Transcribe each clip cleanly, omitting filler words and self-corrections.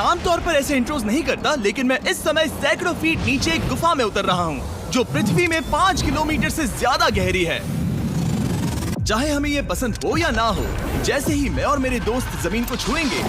आमतौर पर ऐसे इंट्रोज नहीं करता, लेकिन मैं इस समय सैकड़ों फीट नीचे एक गुफा में उतर रहा हूँ जो पृथ्वी में 5 किलोमीटर से ज्यादा गहरी है। चाहे हमें ये पसंद हो या ना हो, जैसे ही मैं और मेरे दोस्त जमीन को छुएंगे,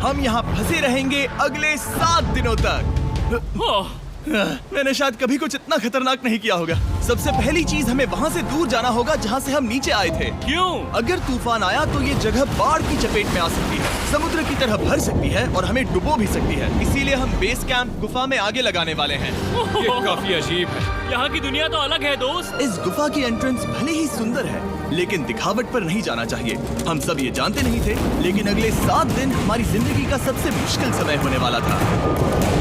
हम यहाँ फंसे रहेंगे अगले 7 दिनों तक। मैंने शायद कभी कुछ इतना खतरनाक नहीं किया होगा। सबसे पहली चीज, हमें वहाँ से दूर जाना होगा जहाँ से हम नीचे आए थे। क्यों? अगर तूफान आया तो ये जगह बाढ़ की चपेट में आ सकती है, समुद्र की तरह भर सकती है और हमें डुबो भी सकती है। इसीलिए हम बेस कैंप गुफा में आगे लगाने वाले हैं। ये काफी अजीब है। यहाँ की दुनिया तो अलग है दोस्त। इस गुफा की एंट्रेंस भले ही सुंदर है, लेकिन दिखावट पर नहीं जाना चाहिए। हम सब ये जानते नहीं थे, लेकिन अगले 7 दिन हमारी जिंदगी का सबसे मुश्किल समय होने वाला था।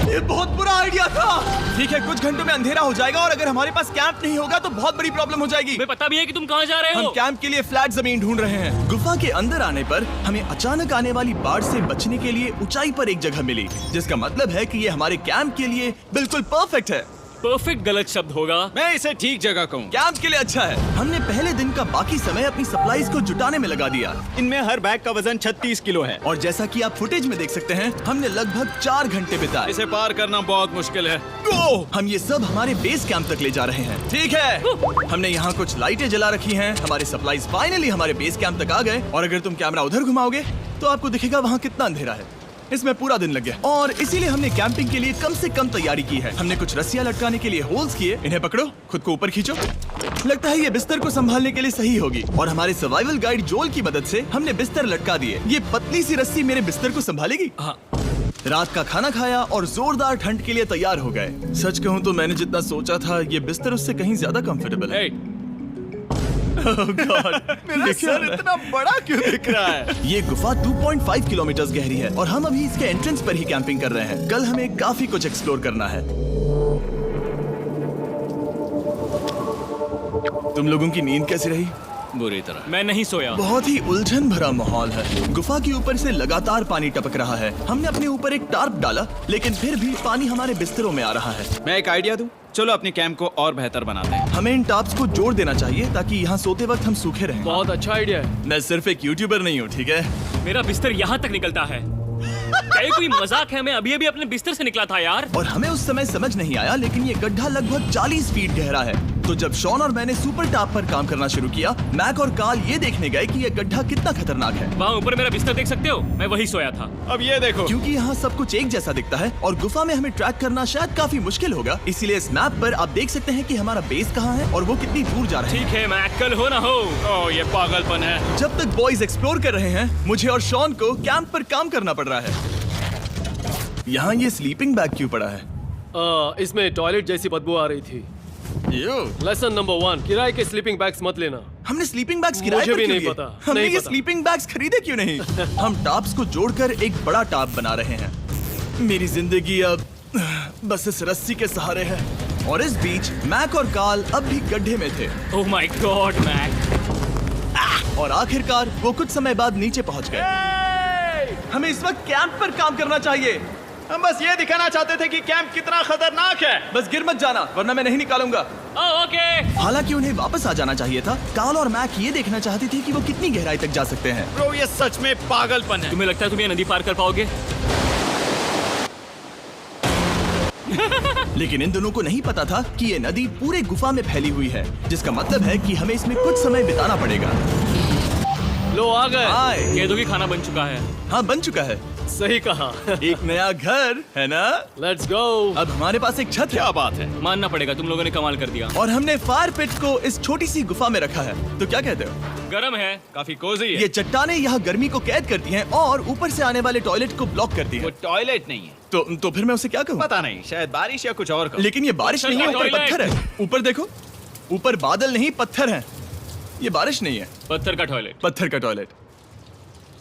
ये बहुत बुरा आइडिया था। ठीक है, कुछ घंटों में अंधेरा हो जाएगा और अगर हमारे पास कैंप नहीं होगा तो बहुत बड़ी प्रॉब्लम हो जाएगी। तुम्हें पता भी है कि तुम कहाँ जा रहे हम हो? कैंप के लिए फ्लैट जमीन ढूंढ रहे हैं। गुफा के अंदर आने पर हमें अचानक आने वाली बाढ़ से बचने के लिए ऊंचाई पर एक जगह मिली, जिसका मतलब है कि ये हमारे कैंप के लिए बिल्कुल परफेक्ट है। परफेक्ट गलत शब्द होगा। मैं इसे ठीक जगह कहूँ। कैंप के लिए अच्छा है। हमने पहले दिन का बाकी समय अपनी सप्लाईज को जुटाने में लगा दिया। इनमें हर बैग का वजन 36 किलो है। और जैसा कि आप फुटेज में देख सकते हैं, हमने लगभग 4 घंटे बिताए। इसे पार करना बहुत मुश्किल है। हम ये सब हमारे बेस कैंप तक ले जा रहे हैं। ठीक है, हमने यहाँ कुछ लाइटें जला रखी हैं। हमारे सप्लाईज फाइनली हमारे बेस कैंप तक आ गए। और अगर तुम कैमरा उधर घुमाओगे तो आपको दिखेगा वहाँ कितना अंधेरा है। इसमें पूरा दिन लग गया और इसीलिए हमने कैंपिंग के लिए कम से कम तैयारी की है। हमने कुछ रस्सियां लटकाने के लिए होल्स किए। इन्हें पकड़ो, खुद को ऊपर खींचो। लगता है ये बिस्तर को संभालने के लिए सही होगी। और हमारे सर्वाइवल गाइड जोल की मदद से हमने बिस्तर लटका दिए। ये पतली सी रस्सी मेरे बिस्तर को संभालेगी। हाँ। रात का खाना खाया और जोरदार ठंड के लिए तैयार हो गए। सच कहूँ तो मैंने जितना सोचा था, ये बिस्तर उससे कहीं ज्यादा कंफर्टेबल है। Oh God, मेरा सर इतना बड़ा क्यों दिख रहा है? ये गुफा 2.5 किलोमीटर गहरी है और हम अभी इसके एंट्रेंस पर ही कैंपिंग कर रहे हैं। कल हमें काफी कुछ एक्सप्लोर करना है। तुम लोगों की नींद कैसी रही? बुरी तरह। मैं नहीं सोया। बहुत ही उलझन भरा माहौल है। गुफा के ऊपर से लगातार पानी टपक रहा है। हमने अपने ऊपर एक टार्प डाला, लेकिन फिर भी पानी हमारे बिस्तरों में आ रहा है। मैं एक आइडिया दूं? चलो अपने कैंप को और बेहतर बनाते हैं। हमें इन टार्प्स को जोड़ देना चाहिए ताकि यहाँ सोते वक्त हम सूखे रहें। बहुत अच्छा आइडिया है। मैं सिर्फ एक यूट्यूबर नहीं हूँ, ठीक है? मेरा बिस्तर यहाँ तक निकलता है। क्या ये कोई मजाक है? मैं अभी अभी अपने बिस्तर से निकला था यार। और हमें उस समय समझ नहीं आया, लेकिन ये गड्ढा लगभग 40 फीट गहरा है। तो जब शॉन और मैंने सुपर टाप पर काम करना शुरू किया, मैक और कार्ल ये देखने गए कि ये गड्ढा कितना खतरनाक है। वहाँ ऊपर मेरा बिस्तर देख सकते हो? मैं वही सोया था। अब ये देखो। क्योंकि यहाँ सब कुछ एक जैसा दिखता है और गुफा में हमें ट्रैक करना शायद काफी मुश्किल होगा, इसीलिए इस मैप पर आप देख सकते हैं कि हमारा बेस कहाँ है और वो कितनी दूर जा रहा है। ठीक है, मैं कल हो ना हो। ओह, ये पागलपन है। जब तक बॉयज एक्सप्लोर कर रहे हैं, मुझे और शॉन को कैंप पर काम करना पड़ रहा है। यहाँ ये स्लीपिंग बैग क्यों पड़ा है? इसमें टॉयलेट जैसी बदबू आ रही थी। लेसन नंबर 1, किराए के स्लीपिंग बैग्स मत लेना। हमने स्लीपिंग बैग्स किराए मुझे पर भी क्यों नहीं लिए? पता, हमने नहीं ये पता। स्लीपिंग बैग्स खरीदे क्यों नहीं? हम टाप्स को जोड़कर एक बड़ा टाप बना रहे हैं। मेरी जिंदगी अब बस इस रस्सी के सहारे है। और इस बीच मैक और कार्ल अब भी गड्ढे में थे। Oh my God Mac. और आखिरकार वो कुछ समय बाद नीचे पहुंच गए। हमें इस वक्त कैंप पर काम करना चाहिए। हम बस ये दिखाना चाहते थे कि कैंप कितना खतरनाक है। बस गिर मत जाना, वरना मैं नहीं निकालूंगा। ओके। हालांकि उन्हें वापस आ जाना चाहिए था। कार्ल और मैक ये देखना चाहते थे कि वो कितनी गहराई तक जा सकते हैं। ब्रो, ये सच में पागलपन है। तुम्हें लगता है तुम ये नदी पार कर पाओगे? लेकिन इन दोनों को नहीं पता था कि ये नदी पूरे गुफा में फैली हुई है, जिसका मतलब है कि हमें इसमें कुछ समय बिताना पड़ेगा। लो आ गए। आए। कह दो कि खाना बन चुका है। हाँ, बन चुका है। सही कहा। एक नया घर है ना? Let's go. अब हमारे पास एक छत है। क्या बात है। मानना पड़ेगा, तुम लोगों ने कमाल कर दिया। और हमने फायर पिट को इस छोटी सी गुफा में रखा है। तो क्या कहते हो? गरम है, काफी कोजी है। ये चट्टानें यहाँ गर्मी को कैद करती हैं और ऊपर से आने वाले टॉयलेट को ब्लॉक करती वो हैं। टॉयलेट नहीं है। तो फिर मैं उसे क्या कहूँ? पता नहीं, शायद बारिश या कुछ और का। लेकिन ये बारिश नहीं है, ऊपर टॉयलेट। पत्थर है। ऊपर देखो, ऊपर बादल नहीं पत्थर है। ये बारिश नहीं है, पत्थर का टॉयलेट। पत्थर का टॉयलेट।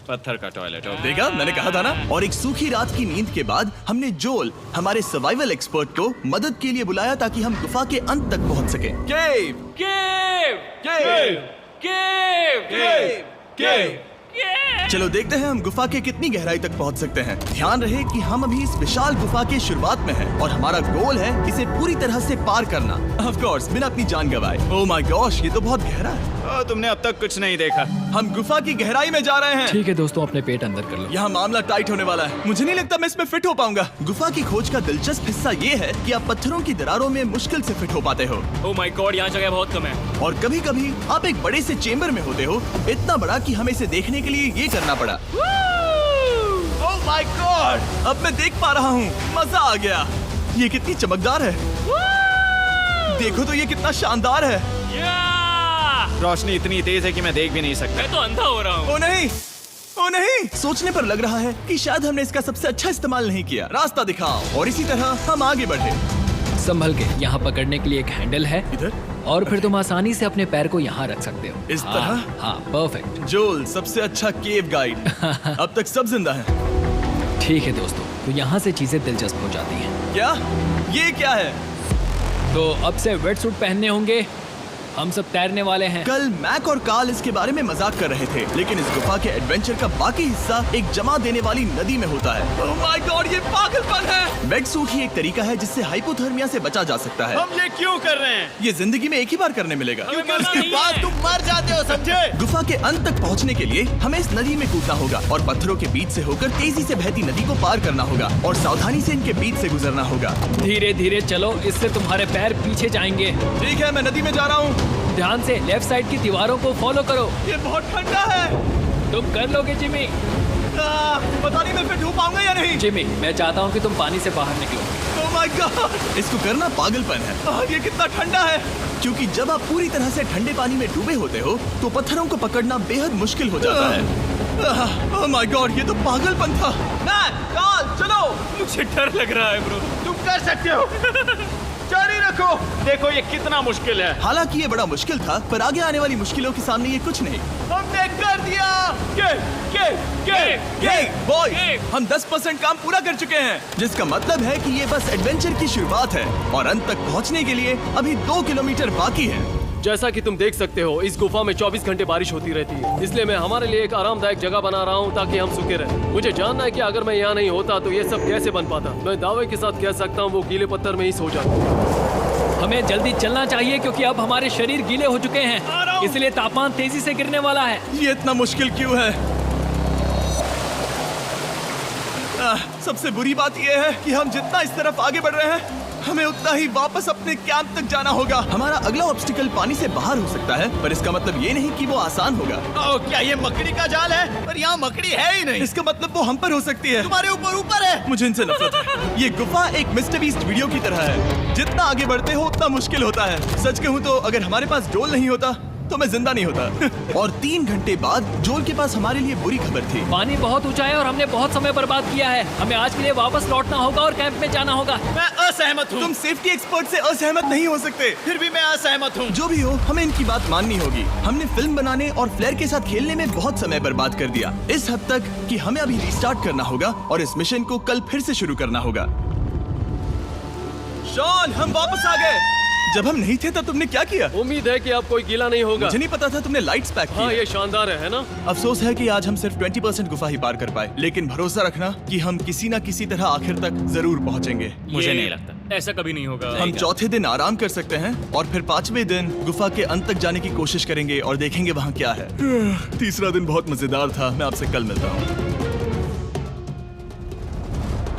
पत्थर का टॉयलेट। देखा, मैंने कहा था ना। और एक सूखी रात की नींद के बाद हमने जोल, हमारे सर्वाइवल एक्सपर्ट को मदद के लिए बुलाया ताकि हम गुफा के अंत तक पहुंच सके। केव, केव, केव, केव, केव, केव। केव। चलो देखते हैं हम गुफा के कितनी गहराई तक पहुंच सकते हैं। ध्यान रहे कि हम अभी इस विशाल गुफा के शुरुआत में हैं और हमारा गोल है इसे पूरी तरह से पार करना। ऑफ कोर्स, बिना अपनी जान गंवाए। ओह माय गॉश, ये तो बहुत गहरा है। तुमने अब तक कुछ नहीं देखा। हम गुफा की गहराई में जा रहे हैं। ठीक है दोस्तों, अपने पेट अंदर कर लो। यहाँ मामला टाइट होने वाला है। मुझे नहीं लगता मैं इसमें फिट हो पाऊंगा। गुफा की खोज का दिलचस्प हिस्सा ये है कि आप पत्थरों की दरारों में मुश्किल से फिट हो पाते हो, ओह माय गॉड, यहाँ जगह बहुत कम है। और कभी कभी आप एक बड़े से चेम्बर में होते हो, इतना बड़ा कि हमें इसे देखने के लिए ये करना पड़ा। ओह माय गॉड! अब मैं देख पा रहा हूँ, मजा आ गया। ये कितनी चमकदार है, देखो तो ये कितना शानदार है। रोशनी इतनी तेज है कि मैं देख भी नहीं सकता। मैं तो अंधा हो रहा हूँ। ओ नहीं, ओ नहीं, सोचने पर लग रहा है कि शायद हमने इसका सबसे अच्छा इस्तेमाल नहीं किया। रास्ता दिखाओ। और इसी तरह हम आगे बढ़े। संभल के, यहाँ पकड़ने के लिए एक हैंडल है इधर? और फिर तुम आसानी से अपने पैर को यहाँ रख सकते हो। इस हाँ, तरह? हाँ, परफेक्ट। जोल सबसे अच्छा केव गाइड। अब तक सब जिंदा हैं। ठीक है दोस्तों, तो यहाँ से चीजें दिलचस्प हो जाती हैं। क्या? ये क्या है? तो अब से वेट सूट पहनने होंगे। हम सब तैरने वाले हैं। कल मैक और कार्ल इसके बारे में मजाक कर रहे थे, लेकिन इस गुफा के एडवेंचर का बाकी हिस्सा एक जमा देने वाली नदी में होता है। ओह माय गॉड, ये पागलपन है। वेट सूट ही एक तरीका है जिससे हाइपोथर्मिया से बचा जा सकता है। हम ये क्यों कर रहे हैं? ये जिंदगी में एक ही बार करने मिलेगा। क्योंकि उसके बाद तुम मर जाते हो, समझे? गुफा के अंत तक पहुंचने के लिए हमें इस नदी में कूदना होगा और पत्थरों के बीच से होकर तेजी से बहती नदी को पार करना होगा और सावधानी से इनके बीच से गुजरना होगा। धीरे धीरे चलो, इससे तुम्हारे पैर पीछे जाएंगे। ठीक है, मैं नदी में जा रहा हूँ। ध्यान से लेफ्ट साइड की दीवारों को फॉलो करो। ये बहुत ठंडा है। तुम कर लोगे जिमी। पता नहीं मैं फिट हो पाऊंगा या नहीं। जिमी, मैं चाहता हूँ कि तुम पानी से बाहर निकलो। ओह माय गॉड, इसको करना पागलपन है। ये कितना ठंडा है। क्योंकि जब आप पूरी तरह से ठंडे पानी में डूबे होते हो तो पत्थरों को पकड़ना बेहद मुश्किल हो जाता है। ओह माय गॉड, ये तो पागलपन था। कार्ल, चलो। मुझे डर लग रहा है ब्रो। तुम कर सकते हो। जारी रखो। देखो ये कितना मुश्किल है। हालांकि ये बड़ा मुश्किल था, पर आगे आने वाली मुश्किलों के सामने ये कुछ नहीं। हमने कर दिया। बॉय, हम 10% काम पूरा कर चुके हैं, जिसका मतलब है कि ये बस एडवेंचर की शुरुआत है और अंत तक पहुंचने के लिए अभी 2 किलोमीटर बाकी है। जैसा कि तुम देख सकते हो, इस गुफा में 24 घंटे बारिश होती रहती है, इसलिए मैं हमारे लिए एक आरामदायक जगह बना रहा हूँ ताकि हम सूखे रहें। मुझे जानना है कि अगर मैं यहाँ नहीं होता तो ये सब कैसे बन पाता। मैं दावे के साथ कह सकता हूँ वो गीले पत्थर में ही सो जाता। हमें जल्दी चलना चाहिए क्योंकि अब हमारे शरीर गीले हो चुके हैं, इसलिए तापमान तेजी से गिरने वाला है। ये इतना मुश्किल क्यों है? सबसे बुरी बात यह है कि हम जितना इस तरफ आगे बढ़ रहे हैं, हमें उतना ही वापस अपने कैंप तक जाना होगा। हमारा अगला ऑब्स्टिकल पानी से बाहर हो सकता है, पर इसका मतलब ये नहीं कि वो आसान होगा। क्या ये मकड़ी का जाल है? पर यहाँ मकड़ी है ही नहीं। इसका मतलब वो हम पर हो सकती है। तुम्हारे ऊपर है। मुझे इनसे नफरत है। ये गुफा एक मिस्टर बीस्ट वीडियो की तरह है। जितना आगे बढ़ते हो उतना मुश्किल होता है। सच कहूँ तो अगर हमारे पास जोल नहीं होता तो मैं जिंदा नहीं होता। और 3 घंटे बाद जोल के पास हमारे लिए बुरी खबर थी। पानी बहुत ऊंचा है और हमने बहुत समय बर्बाद किया है। हमें आज के लिए वापस लौटना होगा और कैंप में जाना होगा। मैं असहमत हूँ। तुम सेफ्टी एक्सपर्ट से असहमत नहीं हो सकते। फिर भी मैं असहमत हूँ। जो भी हो, हमें इनकी बात माननी होगी। हमने फिल्म बनाने और फ्लेयर के साथ खेलने में बहुत समय बर्बाद कर दिया, इस हद तक कि हमें अभी रिस्टार्ट करना होगा और इस मिशन को कल फिर से शुरू करना होगा। शॉन, हम वापस आ गए। जब हम नहीं थे तब तुमने क्या किया? उम्मीद है कि अब कोई गीला नहीं होगा। मुझे नहीं पता था तुमने लाइट्स पैक की। हाँ, ये शानदार है ना? अफसोस है कि आज हम सिर्फ 20% गुफा ही पार कर पाए, लेकिन भरोसा रखना कि हम किसी न किसी तरह आखिर तक जरूर पहुंचेंगे। मुझे नहीं लगता ऐसा कभी नहीं होगा। हम चौथे दिन आराम कर सकते हैं और फिर 5वें दिन गुफा के अंत तक जाने की कोशिश करेंगे और देखेंगे वहाँ क्या है। तीसरा दिन बहुत मजेदार था। मैं आपसे कल मिलता हूँ।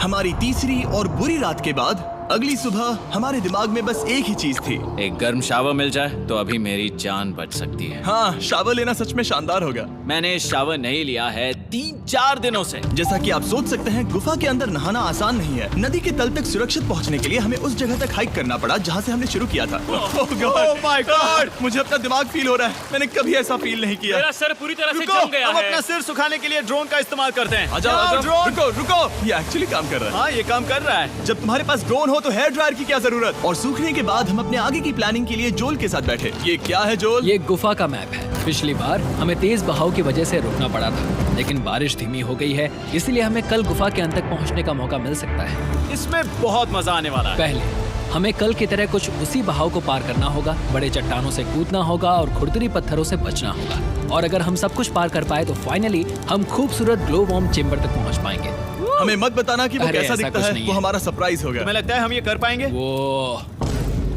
हमारी तीसरी और बुरी रात के बाद अगली सुबह हमारे दिमाग में बस एक ही चीज थी। एक गर्म शावर मिल जाए तो अभी मेरी जान बच सकती है। हाँ, शावर लेना सच में शानदार होगा। मैंने शावर नहीं लिया है 3-4 दिनों से। जैसा कि आप सोच सकते हैं, गुफा के अंदर नहाना आसान नहीं है। नदी के तल तक सुरक्षित पहुंचने के लिए हमें उस जगह तक हाइक करना पड़ा जहां से हमने शुरू किया था। Oh my God! मुझे अपना दिमाग फील हो रहा है। मैंने कभी ऐसा फील नहीं किया। मेरा सर पूरी तरह से रुको, जम गया हम है। अपना सिर सुखाने के लिए ड्रोन का इस्तेमाल करते हैं। आजाओ, ड्रोन। रुको रुको, ये एक्चुअली काम कर रहा है। हाँ, ये काम कर रहा है। जब तुम्हारे पास ड्रोन हो तो हेयर ड्रायर की क्या जरूरत। और सूखने के बाद हम अपने आगे की प्लानिंग के लिए जोल के साथ बैठे। ये क्या है जोल? ये गुफा का मैप है। पिछली बार हमें तेज बहाव की वजह से रुकना पड़ा था, लेकिन बारिश धीमी हो गई है, इसलिए हमें कल गुफा के अंत तक पहुंचने का मौका मिल सकता है। इसमें बहुत मजा आने वाला है। पहले हमें कल की तरह कुछ उसी बहाव को पार करना होगा, बड़े चट्टानों से कूदना होगा और खुरदुरी पत्थरों से बचना होगा। और अगर हम सब कुछ पार कर पाए तो फाइनली हम खूबसूरत ग्लो वार्म चेम्बर तक पहुंच पाएंगे। हमें मत बताना कि वो अरे, कैसा ऐसा दिखता कुछ है। नहीं वो है। हमारा सरप्राइज होगा। तुम्हें लगता है हम ये कर पाएंगे? वो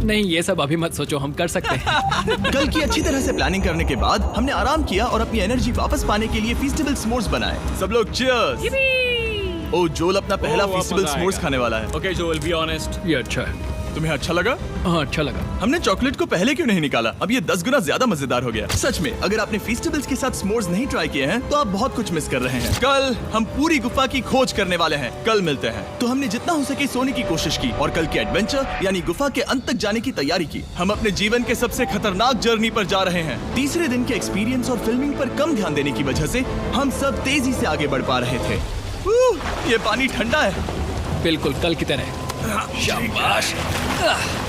नहीं, ये सब अभी मत सोचो, हम कर सकते हैं। कल की अच्छी तरह से प्लानिंग करने के बाद हमने आराम किया और अपनी एनर्जी वापस पाने के लिए फीस्टेबल स्मोर्स बनाए। सब लोग चीयर्स। ओ, जोल अपना पहला ओ, अब फीस्टेबल मजा स्मोर्स आएगा। खाने वाला है। Okay Joel, be honest. ये अच्छा है। तुम्हें अच्छा लगा? हाँ, अच्छा लगा। हमने चॉकलेट को पहले क्यों नहीं निकाला? अब ये 10 गुना ज्यादा मजेदार हो गया। सच में, अगर आपने फीस्टेबल्स के साथ स्मोर्स नहीं ट्राई किए हैं तो आप बहुत कुछ मिस कर रहे हैं। कल हम पूरी गुफा की खोज करने वाले हैं। कल मिलते हैं। तो हमने जितना हो सके सोने की कोशिश की और कल के एडवेंचर यानी गुफा के अंत तक जाने की तैयारी की। हम अपने जीवन के सबसे खतरनाक जर्नी पर जा रहे हैं। तीसरे दिन के एक्सपीरियंस और फिल्मिंग पर कम ध्यान देने की वजह से हम सब तेजी से आगे बढ़ पा रहे थे। ये पानी ठंडा है। बिल्कुल कल की तरह। शाबाश।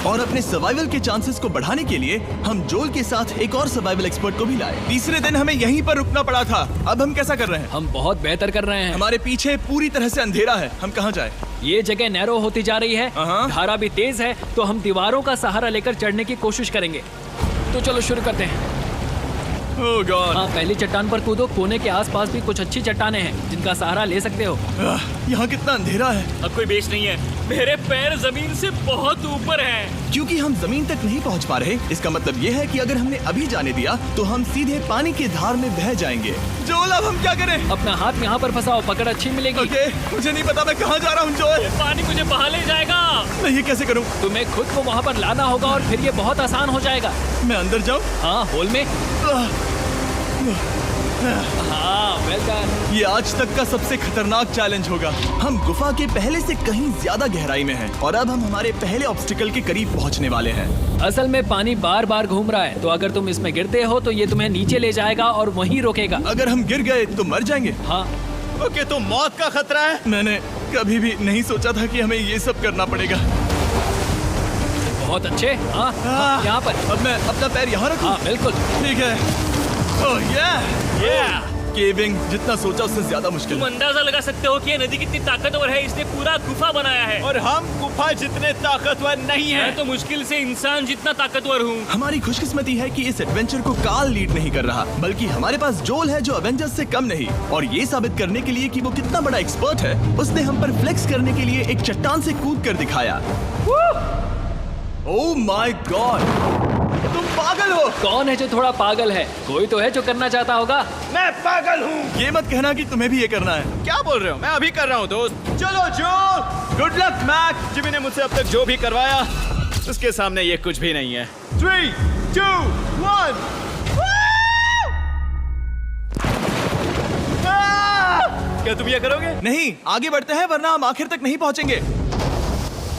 और अपने सर्वाइवल के चांसेस को बढ़ाने के लिए हम जोल के साथ एक और सर्वाइवल एक्सपर्ट को भी लाए। तीसरे दिन हमें यहीं पर रुकना पड़ा था। अब हम कैसा कर रहे हैं? हम बहुत बेहतर कर रहे हैं। हमारे पीछे पूरी तरह से अंधेरा है। हम कहाँ जाए? ये जगह नैरो होती जा रही है, हाँ। धारा भी तेज है, तो हम दीवारों का सहारा लेकर चढ़ने की कोशिश करेंगे। तो चलो शुरू करते हैं। ओह गॉड। हाँ, पहली चट्टान पर कूदो। कोने के आसपास भी कुछ अच्छी चट्टानें हैं जिनका सहारा ले सकते हो। यहाँ कितना अंधेरा है। अब कोई बेस नहीं है। मेरे पैर जमीन से बहुत ऊपर हैं। क्योंकि हम जमीन तक नहीं पहुँच पा रहे, इसका मतलब ये है कि अगर हमने अभी जाने दिया तो हम सीधे पानी की धार में बह जाएंगे। जोल, अब हम क्या करें? अपना हाथ यहाँ पर फंसाओ, पकड़ अच्छी मिलेगी। ओके, मुझे नहीं पता मैं कहाँ जा रहा हूँ जोल। पानी मुझे बहा ले जाएगा। मैं ये कैसे करूँ? तुम्हें खुद को वहाँ पर लाना होगा और फिर ये बहुत आसान हो जाएगा। मैं अंदर जाऊँ? हाँ, होल में। हाँ, वेल डन। ये आज तक का सबसे खतरनाक चैलेंज होगा। हम गुफा के पहले से कहीं ज्यादा गहराई में हैं और अब हम हमारे पहले ऑब्स्टिकल के करीब पहुंचने वाले हैं। असल में पानी बार बार घूम रहा है, तो अगर तुम इसमें गिरते हो तो ये तुम्हें नीचे ले जाएगा और वहीं रोकेगा। अगर हम गिर गए तो मर जाएंगे। हाँ, ओके, तो मौत का खतरा है। मैंने कभी भी नहीं सोचा था कि हमें ये सब करना पड़ेगा। बहुत अच्छे। हाँ, हाँ, यहाँ पर। अब मैं अपना पैर यहाँ रखूं? हाँ, बिल्कुल। ठीक है। ओह केविंग जितना सोचा उससे ज्यादा मुश्किल तुम है। अंदाजा लगा सकते हो कि ये नदी कितनी ताकतवर है। इसने पूरा गुफा बनाया है। और हम गुफा जितने ताकतवर नहीं मैं हैं। तो मुश्किल से इंसान जितना ताकतवर हूँ। हमारी खुशकिस्मती है कि इस एडवेंचर को काल लीड नहीं कर रहा, बल्कि हमारे पास जोल है जो अवेंजर्स से कम नहीं। और ये साबित करने के लिए कि वो कितना बड़ा एक्सपर्ट है, उसने हम पर फ्लेक्स करने के लिए एक चट्टान से कूद कर दिखाया। ओह माय गॉड, तुम पागल हो। कौन है जो थोड़ा पागल है? कोई तो है जो करना चाहता होगा। मैं पागल हूँ। ये मत कहना कि तुम्हें भी ये करना है। क्या बोल रहे हो? मैं अभी कर रहा हूँ दोस्त। चलो जो, गुड लक मैक। जिमी ने मुझसे अब तक जो भी करवाया उसके सामने ये कुछ भी नहीं है। 3, 2, 1। क्या तुम ये करोगे? नहीं, आगे बढ़ते हैं वरना हम आखिर तक नहीं पहुंचेंगे।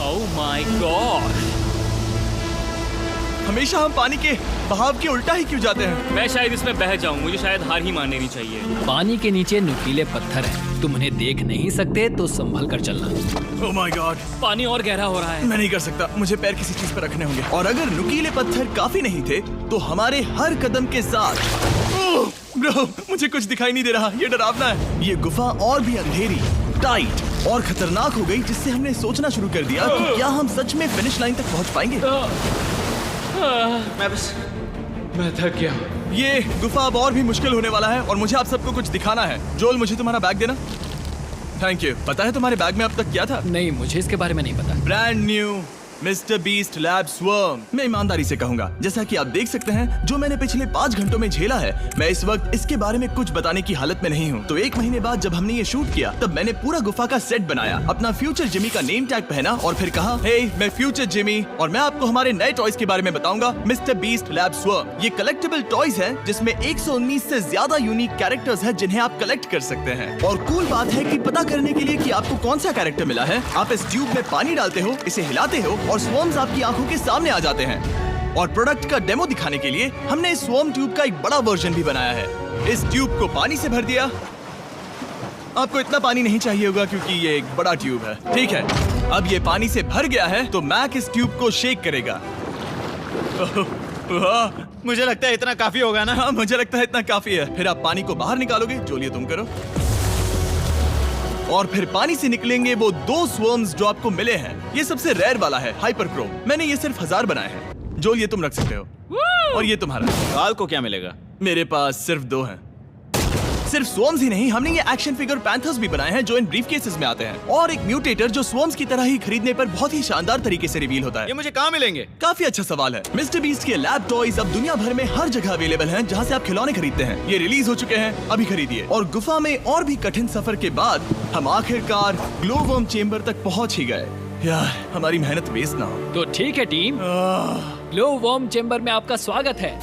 ओह माय गॉड। हमेशा हम पानी के बहाव के उल्टा ही क्यों जाते हैं? मैं शायद इसमें बह जाऊं। मुझे शायद हार ही मान लेनी चाहिए। पानी के नीचे नुकीले पत्थर हैं। तुम उन्हें देख नहीं सकते तो संभल कर चलना। ओह माय गॉड, पानी और गहरा हो रहा है। मैं नहीं कर सकता। मुझे पैर किसी चीज पर रखने होंगे। और अगर नुकीले पत्थर काफी नहीं थे तो हमारे हर कदम के साथ ओह ब्रो, मुझे कुछ दिखाई नहीं दे रहा। ये डरावना है। ये गुफा और भी अंधेरी, टाइट और खतरनाक हो गई, जिससे हमने सोचना शुरू कर दिया कि क्या हम सच में फिनिश लाइन तक पहुंच पाएंगे। मैं थक गया। ये गुफा अब और भी मुश्किल होने वाला है और मुझे आप सबको कुछ दिखाना है। जोल, मुझे तुम्हारा बैग देना। Thank you. पता है तुम्हारे बैग में अब तक क्या था? नहीं, मुझे इसके बारे में नहीं पता। Brand new mister beast lab swarm. मैं ईमानदारी से कहूंगा, जैसा कि आप देख सकते हैं, जो मैंने पिछले 5 घंटों में झेला है, मैं इस वक्त इसके बारे में कुछ बताने की हालत में नहीं हूँ। तो 1 महीने बाद जब हमने ये शूट किया, तब मैंने पूरा गुफा का सेट बनाया, अपना फ्यूचर जिमी का नेम टैग पहना और फिर कहा, हे मैं फ्यूचर जिमी और मैं आपको हमारे नए टॉयज के बारे में बताऊंगा, मिस्टर बीस्ट लैब स्वर्म। ये कलेक्टेबल टॉयज हैं जिसमें 119 से ज्यादा यूनिक कैरेक्टर्स हैं जिन्हें आप कलेक्ट कर सकते हैं। और कूल बात है कि पता करने के लिए कि आपको कौन सा कैरेक्टर मिला है, आप इस ट्यूब में पानी डालते हो, इसे हिलाते हो और स्वर्म्स आपकी आंखों के सामने आ जाते हैं। और प्रोडक्ट का डेमो दिखाने के लिए हमने इस स्वॉर्म ट्यूब का एक बड़ा वर्जन भी बनाया है। इस ट्यूब को पानी से भर दिया। आपको इतना पानी नहीं चाहिए होगा क्योंकि ये एक बड़ा ट्यूब है। ठीक है, अब ये पानी से भर गया है तो मैक इस ट्यूब को शेक करेगा। मुझे लगता है इतना काफी होगा ना? हाँ, मुझे लगता है इतना काफी है। फिर आप पानी को बाहर निकालोगे। जोलिए तुम करो। और फिर पानी से निकलेंगे वो 2 स्वर्म्स जो आपको मिले हैं। ये सबसे रेयर वाला है, हाइपरक्रोम। मैंने ये सिर्फ 1000 बनाए हैं। जोल, ये तुम रख सकते हो। और ये तुम्हारा। काल को क्या मिलेगा? मेरे पास सिर्फ 2 हैं। सिर्फ स्वॉर्म्स ही नहीं, हमने ये एक्शन फिगर पैंथर्स भी बनाए हैं जो इन ब्रीफ केसेस में आते हैं, और एक म्यूटेटर जो स्वॉर्म्स की तरह ही खरीदने पर बहुत ही शानदार तरीके से रिवील होता है। ये मुझे कहाँ मिलेंगे? काफी अच्छा सवाल है। मिस्टर बीस्ट के लैब टॉयज अब दुनिया भर में हर जगह अवेलेबल हैं जहां से आप खिलौने खरीदते हैं। ये रिलीज हो चुके हैं, अभी खरीदिए। और गुफा में और भी कठिन सफर के बाद हम आखिरकार ग्लो वर्म चेम्बर तक पहुंच ही गए। यार, हमारी मेहनत वेस्ट ना हो। तो ठीक है टीम, ग्लो वर्म चेम्बर में आपका स्वागत है।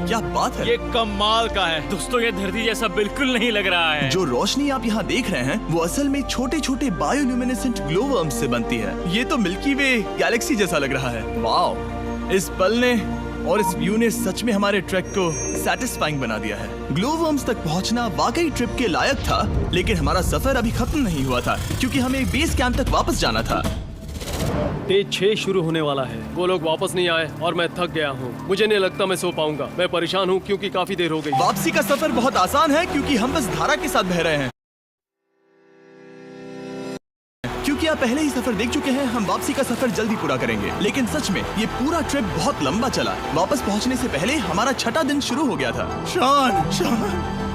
क्या बात है? ये कमाल का है। दोस्तों ये धरती जैसा बिल्कुल नहीं लग रहा है। जो रोशनी आप यहाँ देख रहे हैं वो असल में छोटे छोटे बायोल्यूमिनेसेंट ग्लो वर्म्स से बनती है। ये तो मिल्की वे गैलेक्सी जैसा लग रहा है। वाओ, इस पल ने और इस व्यू ने सच में हमारे ट्रैक को सैटिस्फाइंग बना दिया है। ग्लो वर्म्स तक पहुंचना वाकई ट्रिप के लायक था, लेकिन हमारा सफर अभी खत्म नहीं हुआ था क्योंकि हमें बेस कैंप तक वापस जाना था। डे 6 शुरू होने वाला है। वो लोग वापस नहीं आए और मैं थक गया हूँ। मुझे नहीं लगता मैं सो पाऊंगा। मैं परेशान हूँ क्योंकि काफी देर हो गई। वापसी का सफर बहुत आसान है क्योंकि हम बस धारा के साथ बह रहे हैं। क्योंकि आप पहले ही सफर देख चुके हैं, हम वापसी का सफर जल्दी पूरा करेंगे। लेकिन सच में ये पूरा ट्रिप बहुत लंबा चला। वापस पहुंचने से पहले हमारा 6वां दिन शुरू हो गया था। शान,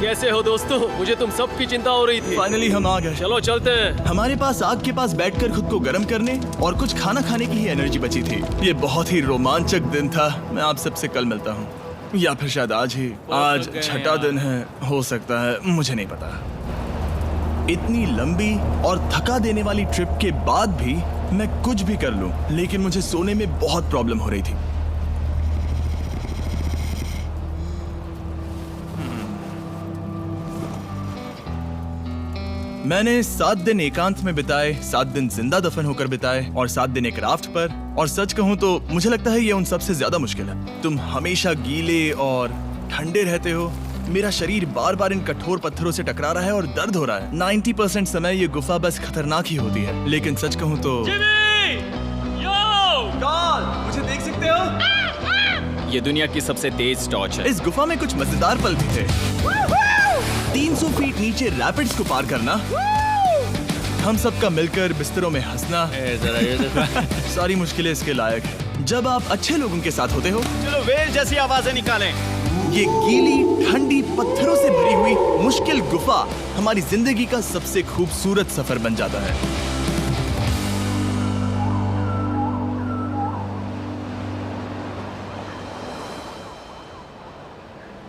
कैसे हो दोस्तों? मुझे तुम सबकी चिंता हो रही थी। फाइनली हम आ गए। चलो चलते हैं। हमारे पास आग के पास बैठकर खुद को गर्म करने और कुछ खाना खाने की ही एनर्जी बची थी। ये बहुत ही रोमांचक दिन था। मैं आप सबसे कल मिलता हूँ, या फिर शायद आज ही। आज 6वां दिन है, हो सकता है, मुझे नहीं पता। इतनी लंबी और थका देने वाली ट्रिप के बाद भी मैं कुछ भी कर लूं, लेकिन मुझे सोने में बहुत प्रॉब्लम हो रही थी। मैंने 7 दिन एकांत में बिताए, 7 दिन जिंदा दफन होकर बिताए और 7 दिन एक राफ्ट पर। और सच कहूं तो मुझे लगता है ये उन सबसे ज्यादा मुश्किल है। तुम हमेशा गीले और ठंडे रहते हो। मेरा शरीर बार बार इन कठोर पत्थरों से टकरा रहा है और दर्द हो रहा है। 90% समय ये गुफा बस खतरनाक ही होती है। लेकिन सच कहूं तो मुझे देख सकते हो? ये दुनिया की सबसे तेज टॉर्च है। इस गुफा में कुछ मजेदार पल भी थे। 300 फीट नीचे रैपिड्स को पार करना, हम सबका मिलकर बिस्तरों में हंसना, सारी मुश्किलें इसके लायक है जब आप अच्छे लोगों के साथ होते हो। चलो वेल जैसी आवाजें निकालें। ये गीली ठंडी पत्थरों से भरी हुई मुश्किल गुफा हमारी जिंदगी का सबसे खूबसूरत सफर बन जाता है।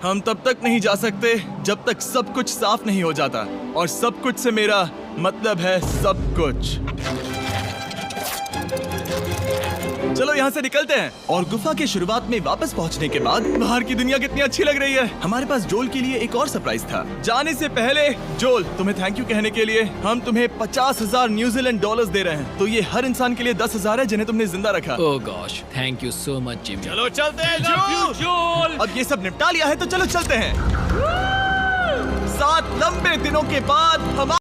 हम तब तक नहीं जा सकते जब तक सब कुछ साफ नहीं हो जाता, और सब कुछ से मेरा मतलब है सब कुछ। चलो यहाँ से निकलते हैं। और गुफा के शुरुआत में वापस पहुँचने के बाद बाहर की दुनिया कितनी अच्छी लग रही है। हमारे पास जोल के लिए एक और सरप्राइज था। जाने से पहले जोल, तुम्हें थैंक यू कहने के लिए हम तुम्हें 50,000 न्यूजीलैंड डॉलर्स दे रहे हैं। तो ये हर इंसान के लिए 10,000 है जिन्हें तुमने जिंदा रखा। Oh gosh, thank you so much Jimmy. चलो चलते हैं जोल। अब ये सब निपटा लिया है तो चलो चलते हैं। 7 लंबे दिनों के बाद हम